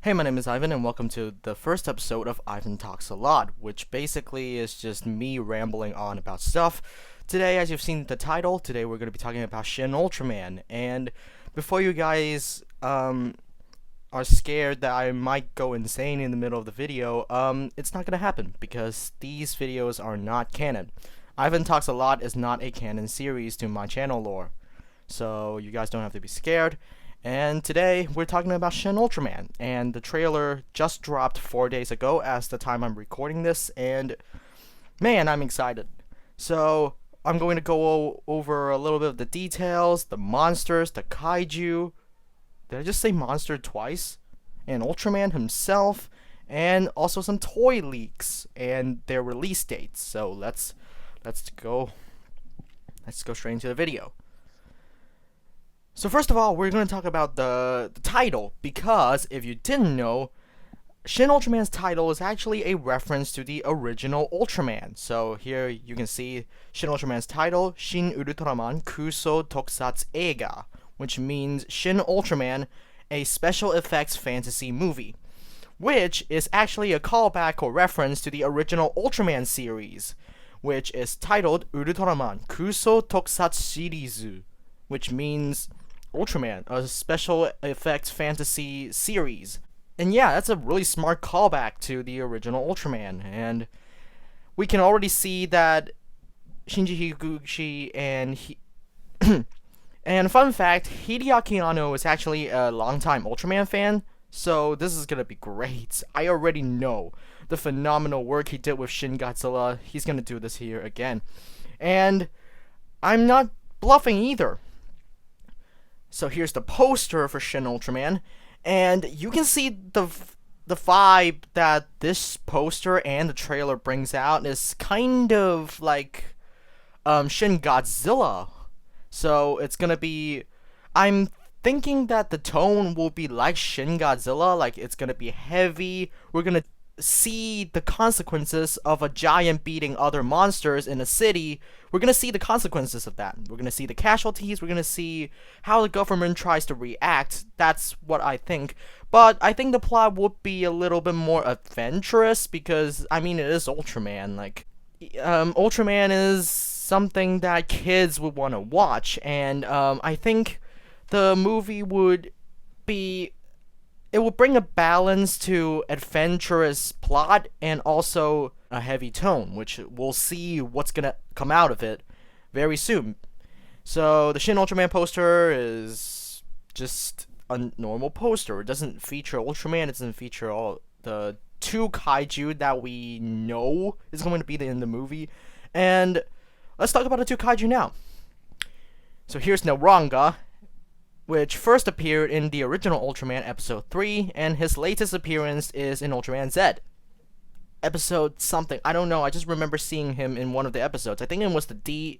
Hey, my name is Ivan, and welcome to the first episode of Ivan Talks a Lot, which basically is just me rambling on about stuff. Today, as you've seen the title, today we're going to be talking about Shin Ultraman, and before you guys are scared that I might go insane in the middle of the video, it's not going to happen, because these videos are not canon. Ivan Talks a Lot is not a canon series to my channel lore, so you guys don't have to be scared. And today, we're talking about Shin Ultraman, and the trailer just dropped 4 days ago as the time I'm recording this, and man, I'm excited. So, I'm going to go over a little bit of the details, the monsters, the kaiju. Did I just say monster twice? And Ultraman himself, and also some toy leaks and their release dates. So, let's go straight into the video. So first of all, we're going to talk about the title, because if you didn't know, Shin Ultraman's title is actually a reference to the original Ultraman. So here you can see Shin Ultraman's title, Shin Ultraman Kuso Tokusatsu Eiga, which means Shin Ultraman, a special effects fantasy movie, which is actually a callback or reference to the original Ultraman series, which is titled Ultraman Kuso Tokusatsu Shirizu, which means Ultraman, a special effects fantasy series. And yeah, that's a really smart callback to the original Ultraman, and we can already see that Shinji Higuchi and fun fact, Hideaki Anno is actually a longtime Ultraman fan, so this is gonna be great. I already know the phenomenal work he did with Shin Godzilla. He's gonna do this here again. And I'm not bluffing either. So here's the poster for Shin Ultraman, and you can see the vibe that this poster and the trailer brings out is kind of like Shin Godzilla. So it's gonna be, I'm thinking that the tone will be like Shin Godzilla, like it's gonna be heavy. We're gonna see the consequences of a giant beating other monsters in a city. We're gonna see the consequences of that. We're gonna see the casualties. We're gonna see how the government tries to react. That's what I think. But I think the plot would be a little bit more adventurous, because I mean, it is Ultraman. Like, Ultraman is something that kids would want to watch, and I think the movie would be, it will bring a balance to adventurous plot and also a heavy tone, which we'll see what's gonna come out of it very soon. So the Shin Ultraman poster is just a normal poster. It doesn't feature Ultraman. It doesn't feature all the two kaiju that we know is going to be in the movie. And let's talk about the two kaiju now. So here's Naronga, which first appeared in the original Ultraman Episode 3, and his latest appearance is in Ultraman Z. Episode something, I don't know, I just remember seeing him in one of the episodes. I think it was the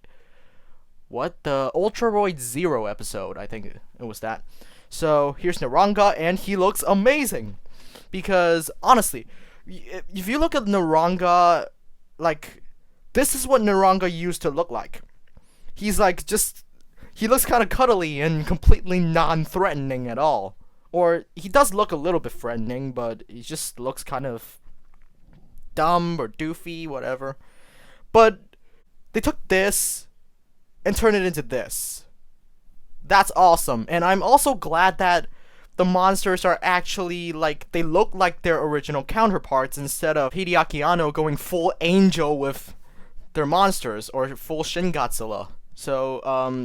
Ultraroid Zero episode, I think it was that. So, here's Naronga, and he looks amazing! Because, honestly, if you look at Naronga, like, this is what Naronga used to look like. He's like, he looks kind of cuddly and completely non-threatening at all. Or, he does look a little bit threatening, but he just looks kind of dumb or doofy, whatever. But they took this and turned it into this. That's awesome. And I'm also glad that the monsters are actually, like, they look like their original counterparts, instead of Hideaki Anno going full angel with their monsters, or full Shin Godzilla. So,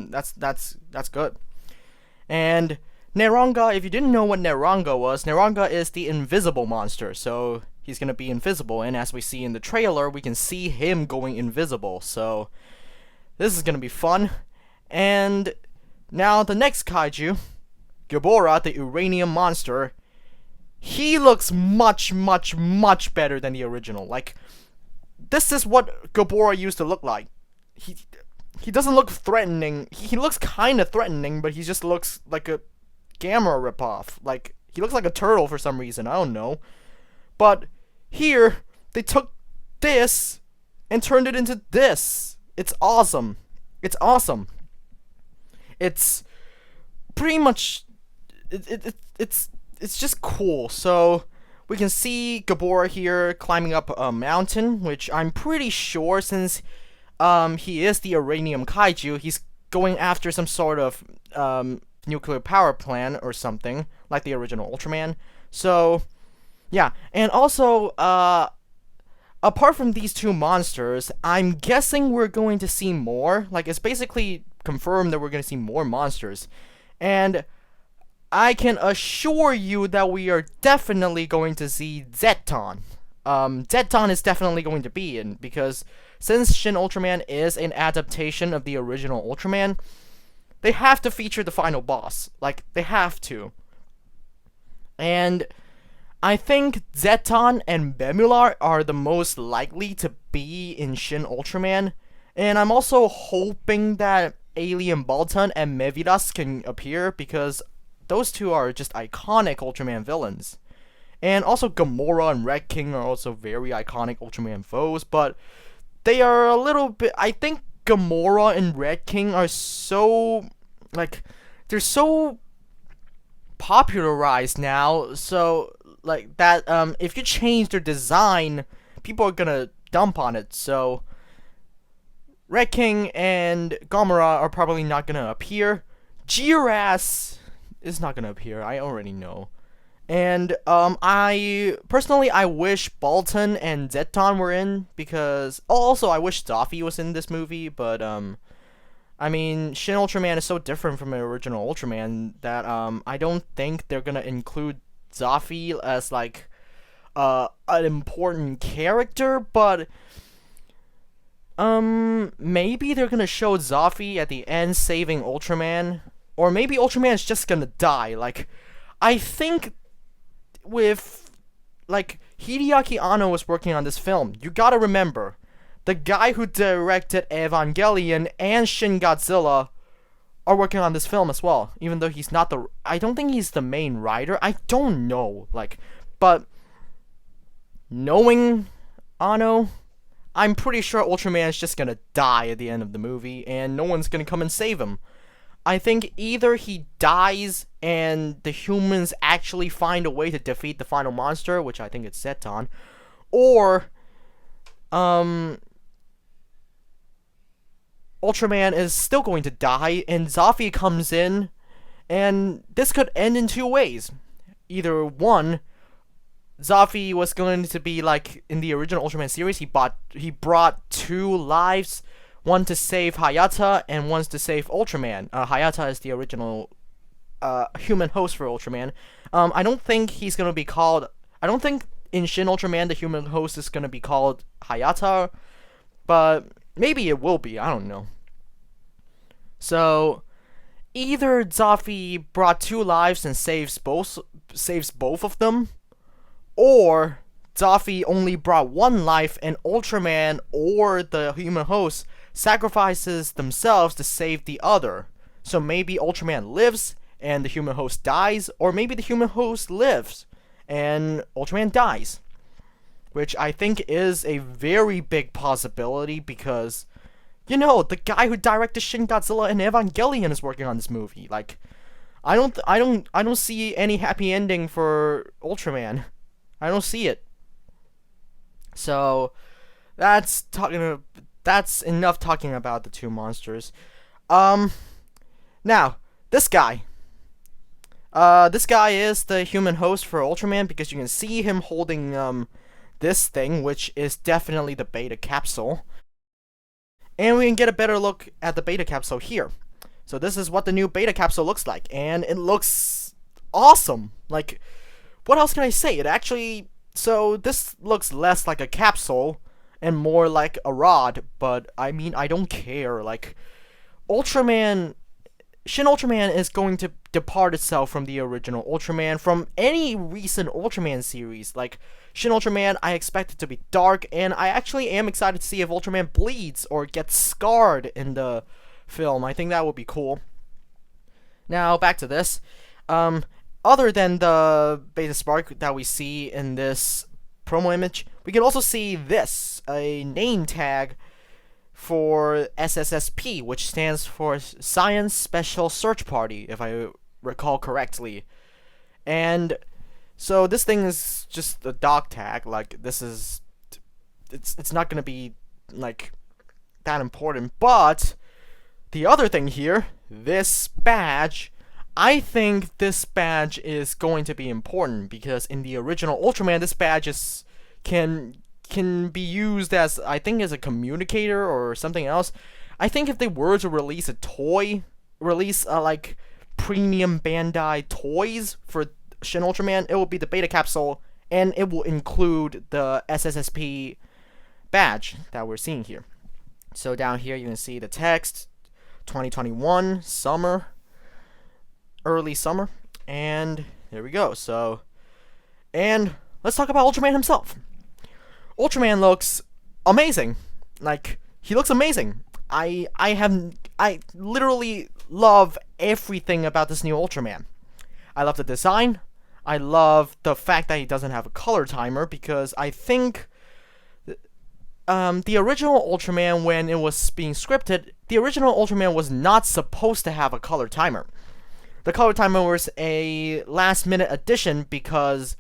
that's good. And Naronga, if you didn't know what Naronga was, Naronga is the invisible monster, so he's gonna be invisible, and as we see in the trailer, we can see him going invisible, so this is gonna be fun. And now the next kaiju, Gibora, the uranium monster, he looks much, much, much better than the original. Like, this is what Gibora used to look like. He doesn't look threatening. He looks kind of threatening, but he just looks like a Gamera ripoff. Like, he looks like a turtle for some reason. I don't know. But here, they took this and turned it into this. It's awesome. It's awesome. It's pretty much it's it's just cool. So we can see Gabora here climbing up a mountain, which I'm pretty sure, since he is the uranium kaiju, he's going after some sort of nuclear power plant or something, like the original Ultraman. So yeah, and also apart from these two monsters, I'm guessing we're going to see more. Like, it's basically confirmed that we're going to see more monsters. And I can assure you that we are definitely going to see Zeton. Zeton is definitely going to be in, because since Shin Ultraman is an adaptation of the original Ultraman, they have to feature the final boss. Like, they have to. And I think Zeton and Bemular are the most likely to be in Shin Ultraman. And I'm also hoping that Alien Baltan and Mevidas can appear, because those two are just iconic Ultraman villains. And also Gamora and Red King are also very iconic Ultraman foes, but they are a little bit... I think Gamora and Red King are so... like, they're so popularized now, so like that if you change their design, people are gonna dump on it. So Red King and Gamora are probably not gonna appear. Jiras is not gonna appear, I already know. And I personally, I wish Baltan and Zeton were in, because also I wish Zafi was in this movie, but I mean, Shin Ultraman is so different from the original Ultraman that I don't think they're gonna include Zafi as like an important character, but maybe they're gonna show Zafi at the end saving Ultraman, or maybe Ultraman is just gonna die. Like, I think with like Hideaki Anno was working on this film, you gotta remember, the guy who directed Evangelion and Shin Godzilla are working on this film as well, even though he's not the... I don't think he's the main writer. I don't know, like, but knowing Anno, I'm pretty sure Ultraman is just gonna die at the end of the movie, and no one's gonna come and save him. I think either he dies and the humans actually find a way to defeat the final monster, which I think it's Zeton, or Ultraman is still going to die, and Zafi comes in, and this could end in two ways. Either one, Zafi was going to be like in the original Ultraman series, he brought two lives, one to save Hayata and one to save Ultraman. Hayata is the original human host for Ultraman. I don't think he's gonna be called... I don't think in Shin Ultraman the human host is gonna be called Hayata, but maybe it will be, I don't know. So, either Zafi brought two lives and saves both of them, or Zafi only brought one life and Ultraman or the human host sacrifices themselves to save the other. So maybe Ultraman lives and the human host dies, or maybe the human host lives and Ultraman dies. Which I think is a very big possibility, because, you know, the guy who directed Shin Godzilla and Evangelion is working on this movie. Like, I don't see any happy ending for Ultraman. I don't see it. So that's enough talking about the two monsters. Now, this guy. This guy is the human host for Ultraman, because you can see him holding this thing, which is definitely the beta capsule. And we can get a better look at the beta capsule here. So this is what the new beta capsule looks like, and it looks awesome. Like, what else can I say? It actually... So this looks less like a capsule and more like a rod, but I mean, I don't care. Like, Ultraman... Shin Ultraman is going to depart itself from the original Ultraman, from any recent Ultraman series. Like, Shin Ultraman, I expect it to be dark, and I actually am excited to see if Ultraman bleeds or gets scarred in the film. I think that would be cool. Now, back to this. Other than the beta spark that we see in this promo image, we can also see this, a name tag for SSSP, which stands for Science Special Search Party, if I recall correctly. And So this thing is just a dog tag. Like this is, it's not gonna be like that important. But the other thing here, this badge, I think this badge is going to be important because in the original Ultraman, this badge is can be used as, I think, as a communicator or something else. I think if they were to release a toy, like premium Bandai toys for Shin Ultraman, it will be the beta capsule, and it will include the SSSP badge that we're seeing here. So down here you can see the text, 2021 summer, early summer, and there we go. So, and let's talk about Ultraman himself. Ultraman looks amazing. Like, he looks amazing. I literally love everything about this new Ultraman. I love the design. I love the fact that he doesn't have a color timer, because I think the original Ultraman, when it was being scripted, the original Ultraman was not supposed to have a color timer. The color timer was a last-minute addition because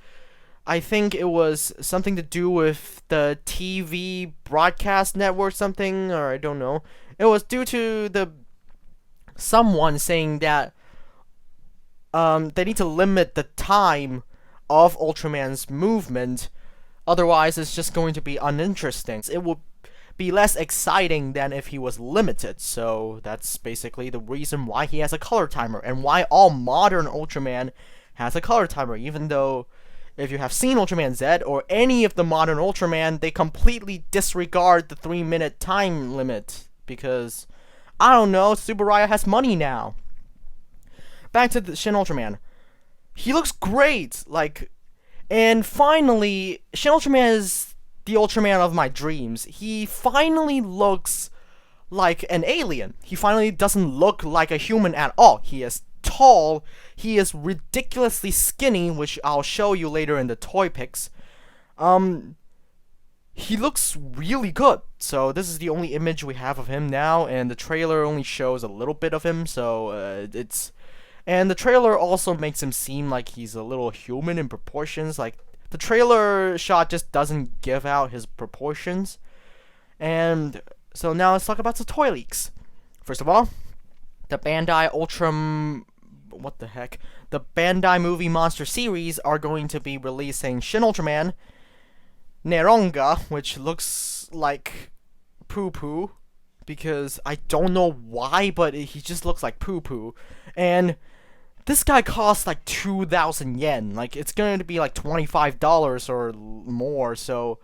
I think it was something to do with the TV broadcast network, something, or I don't know. It was due to someone saying that they need to limit the time of Ultraman's movement, otherwise it's just going to be uninteresting. It would be less exciting than if he was limited, so that's basically the reason why he has a color timer, and why all modern Ultraman has a color timer, even though if you have seen Ultraman Z or any of the modern Ultraman, they completely disregard the 3-minute time limit, because, I don't know, Tsuburaya has money now. Back to the Shin Ultraman. He looks great, like, and finally, Shin Ultraman is the Ultraman of my dreams. He finally looks like an alien. He finally doesn't look like a human at all. He is tall, he is ridiculously skinny, which I'll show you later in the toy pics. He looks really good. So this is the only image we have of him now, and the trailer only shows a little bit of him, so and the trailer also makes him seem like he's a little human in proportions. Like, the trailer shot just doesn't give out his proportions. And so now let's talk about the toy leaks. First of all, the Bandai Ultra... what the heck? The Bandai Movie Monster series are going to be releasing Shin Ultraman, Naronga, which looks like poo-poo, because I don't know why, but he just looks like poo-poo. And this guy costs like 2,000 yen. Like, it's going to be like $25 or more, so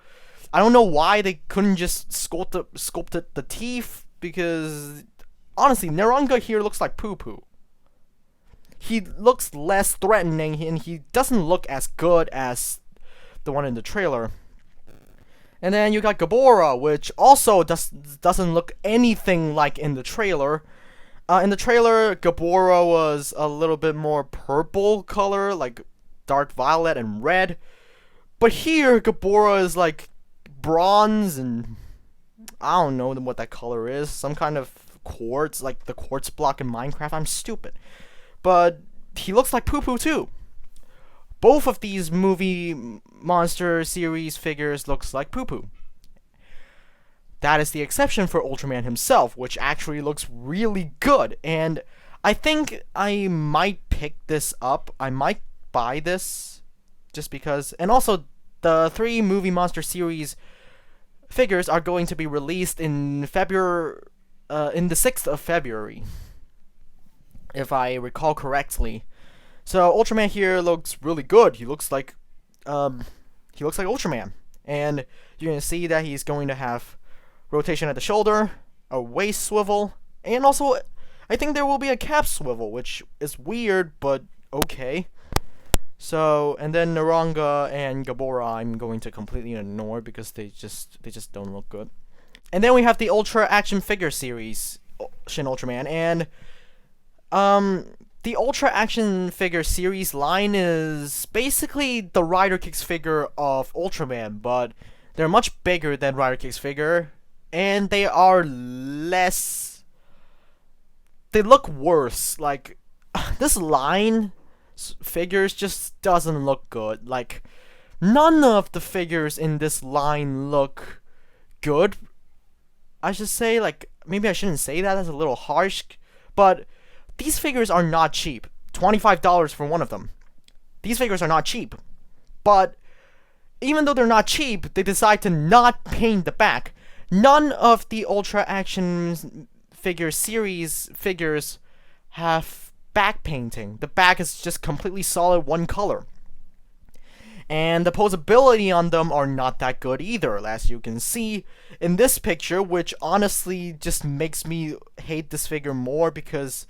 I don't know why they couldn't just sculpted the teeth, because honestly, Naronga here looks like poo-poo. He looks less threatening, and he doesn't look as good as the one in the trailer. And then you got Gabora, which also doesn't look anything like in the trailer. In the trailer, Gabora was a little bit more purple color, like dark violet and red. But here, Gabora is like bronze, and I don't know what that color is. Some kind of quartz, like the quartz block in Minecraft. I'm stupid. But he looks like poo-poo too. Both of these movie monster series figures looks like poo-poo. That is the exception for Ultraman himself, which actually looks really good. And I think I might pick this up. I might buy this just because. And also, the 3 movie monster series figures are going to be released in February, in the 6th of February, if I recall correctly. So Ultraman here looks really good. He looks like Ultraman, and you're gonna see that he's going to have rotation at the shoulder, a waist swivel, and also I think there will be a cap swivel, which is weird, but okay. So, and then Naronga and Gabora I'm going to completely ignore because they just don't look good. And then we have the Ultra action figure series, Shin Ultraman, and the Ultra action figure series line is basically the Rider Kicks figure of Ultraman, but they're much bigger than Rider Kicks figure, and they are less... they look worse. Like, this line figures just doesn't look good. Like, none of the figures in this line look good. I should say, like, maybe I shouldn't say that, that's a little harsh, but these figures are not cheap. $25 for one of them. These figures are not cheap. But even though they're not cheap, they decide to not paint the back. None of the Ultra Action figure series figures have back painting. The back is just completely solid one color. And the posability on them are not that good either, as you can see in this picture, which honestly just makes me hate this figure more because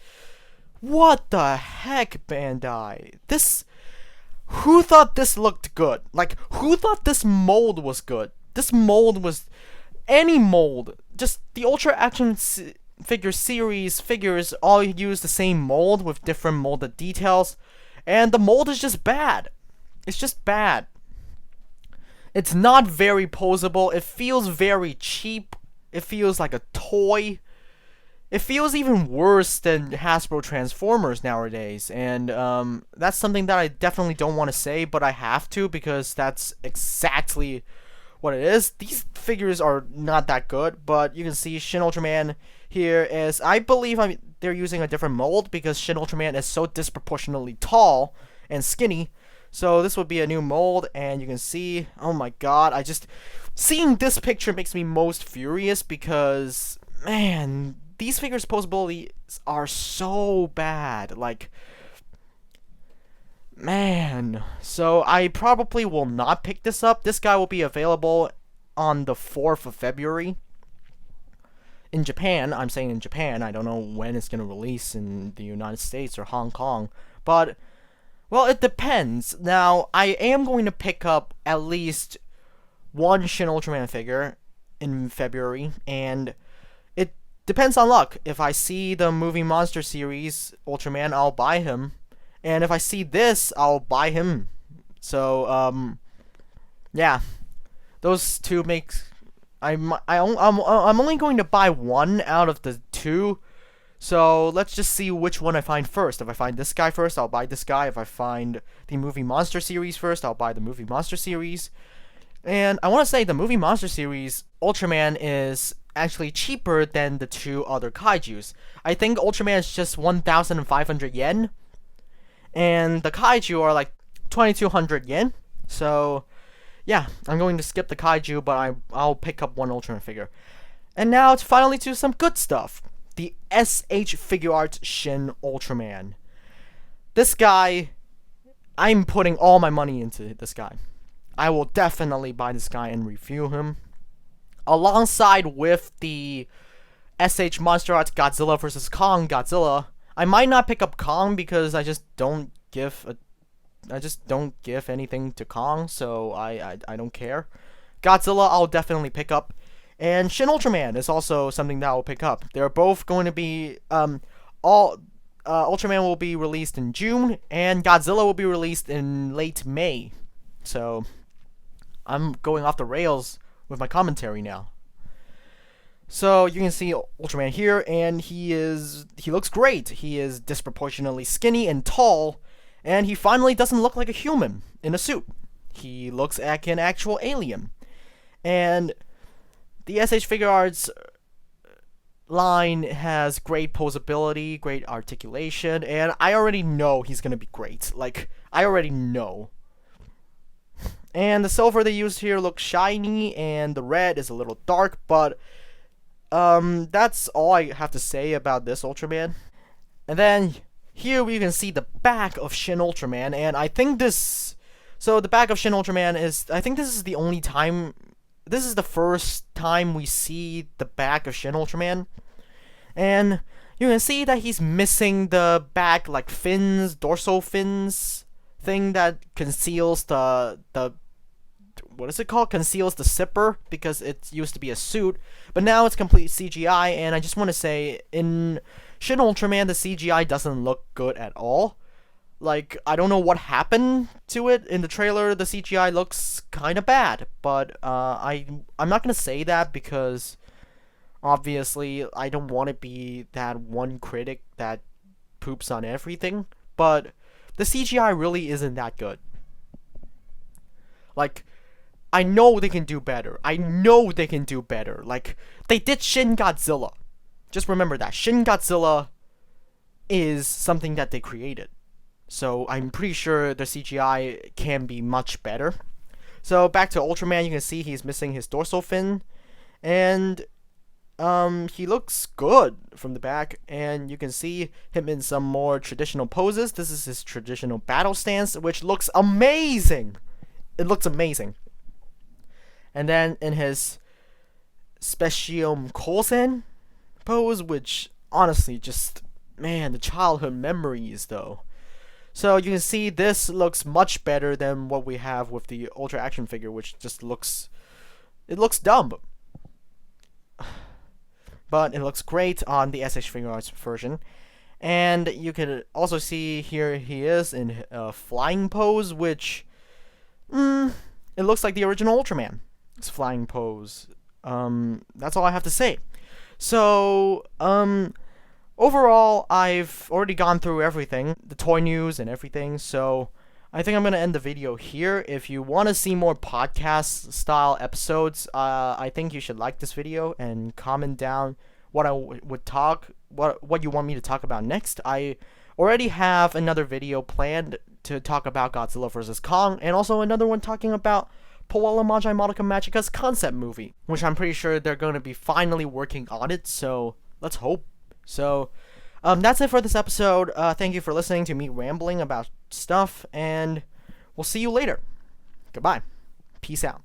what the heck, Bandai? Who thought this looked good? Like, who thought this mold was good? This mold was any mold. Just the Ultra Action figure series figures all use the same mold with different molded details, and the mold is just bad. It's just bad. It's not very posable. It feels very cheap. It feels like a toy. It feels even worse than Hasbro Transformers nowadays, and that's something that I definitely don't want to say, but I have to because that's exactly what it is. These figures are not that good, but you can see Shin Ultraman here is, I believe they're using a different mold because Shin Ultraman is so disproportionately tall and skinny. So this would be a new mold, and you can see, oh my god, seeing this picture makes me most furious because, man, these figures' posabilities are so bad, like, man. So I probably will not pick this up. This guy will be available on the 4th of February. In Japan, I'm saying in Japan, I don't know when it's going to release in the United States or Hong Kong, but well, it depends. Now, I am going to pick up at least one Shin Ultraman figure in February, and it depends on luck. If I see the movie Monster Series Ultraman, I'll buy him, and if I see this, I'll buy him. So, yeah, those two makes. I'm only going to buy one out of the two. So let's just see which one I find first. If I find this guy first, I'll buy this guy. If I find the movie Monster Series first, I'll buy the movie Monster Series. And I want to say the movie Monster Series Ultraman is actually cheaper than the two other kaijus. I think Ultraman is just 1,500 yen. And the kaiju are like 2,200 yen. So yeah, I'm going to skip the kaiju, but I'll pick up one Ultraman figure. And now it's finally to some good stuff. The SH Figuarts Shin Ultraman. This guy, I'm putting all my money into this guy. I will definitely buy this guy and review him. Alongside with the SH Monster Arts Godzilla vs. Kong Godzilla. I might not pick up Kong because I just don't give anything to Kong, so I don't care. Godzilla I'll definitely pick up. And Shin Ultraman is also something that I'll pick up. They're both going to be, Ultraman will be released in June, and Godzilla will be released in late May. So, I'm going off the rails with my commentary now. So, you can see Ultraman here, and he looks great. He is disproportionately skinny and tall, and he finally doesn't look like a human in a suit. He looks like an actual alien. And the SH Figuarts line has great posability, great articulation, and I already know he's gonna be great. Like, I already know. And the silver they used here looks shiny, and the red is a little dark, but that's all I have to say about this Ultraman. And then here we can see the back of Shin Ultraman, and I think this. So the back of Shin Ultraman is. I think this is the only time. This is the first time we see the back of Shin Ultraman. And you can see that he's missing the back, like, fins, dorsal fins thing that conceals the what is it called? Conceals the zipper, because it used to be a suit. But now it's complete CGI, and I just want to say, in Shin Ultraman, the CGI doesn't look good at all. Like, I don't know what happened to it. In the trailer, the CGI looks kind of bad. But, I'm not going to say that because, obviously, I don't want to be that one critic that poops on everything. But the CGI really isn't that good. Like, I know they can do better. I know they can do better. Like, they did Shin Godzilla. Just remember that. Shin Godzilla is something that they created. So I'm pretty sure the CGI can be much better. So back to Ultraman, you can see he's missing his dorsal fin. And he looks good from the back. And you can see him in some more traditional poses. This is his traditional battle stance, which looks amazing. It looks amazing. And then in his Specium Kosen pose, which honestly just, man, the childhood memories though. So you can see this looks much better than what we have with the Ultra action figure, which just looks, it looks dumb. But it looks great on the SH Figuarts version. And you can also see here he is in a flying pose, which, it looks like the original Ultraman. It's flying pose. That's all I have to say. So, overall, I've already gone through everything, the toy news and everything, so I think I'm going to end the video here. If you want to see more podcast-style episodes, I think you should like this video and comment down what I would talk, what you want me to talk about next. I already have another video planned to talk about Godzilla vs. Kong, and also another one talking about Poala Majai Madoka Magica's concept movie, which I'm pretty sure they're going to be finally working on it, so let's hope. So, that's it for this episode. Thank you for listening to me rambling about stuff, and we'll see you later. Goodbye. Peace out.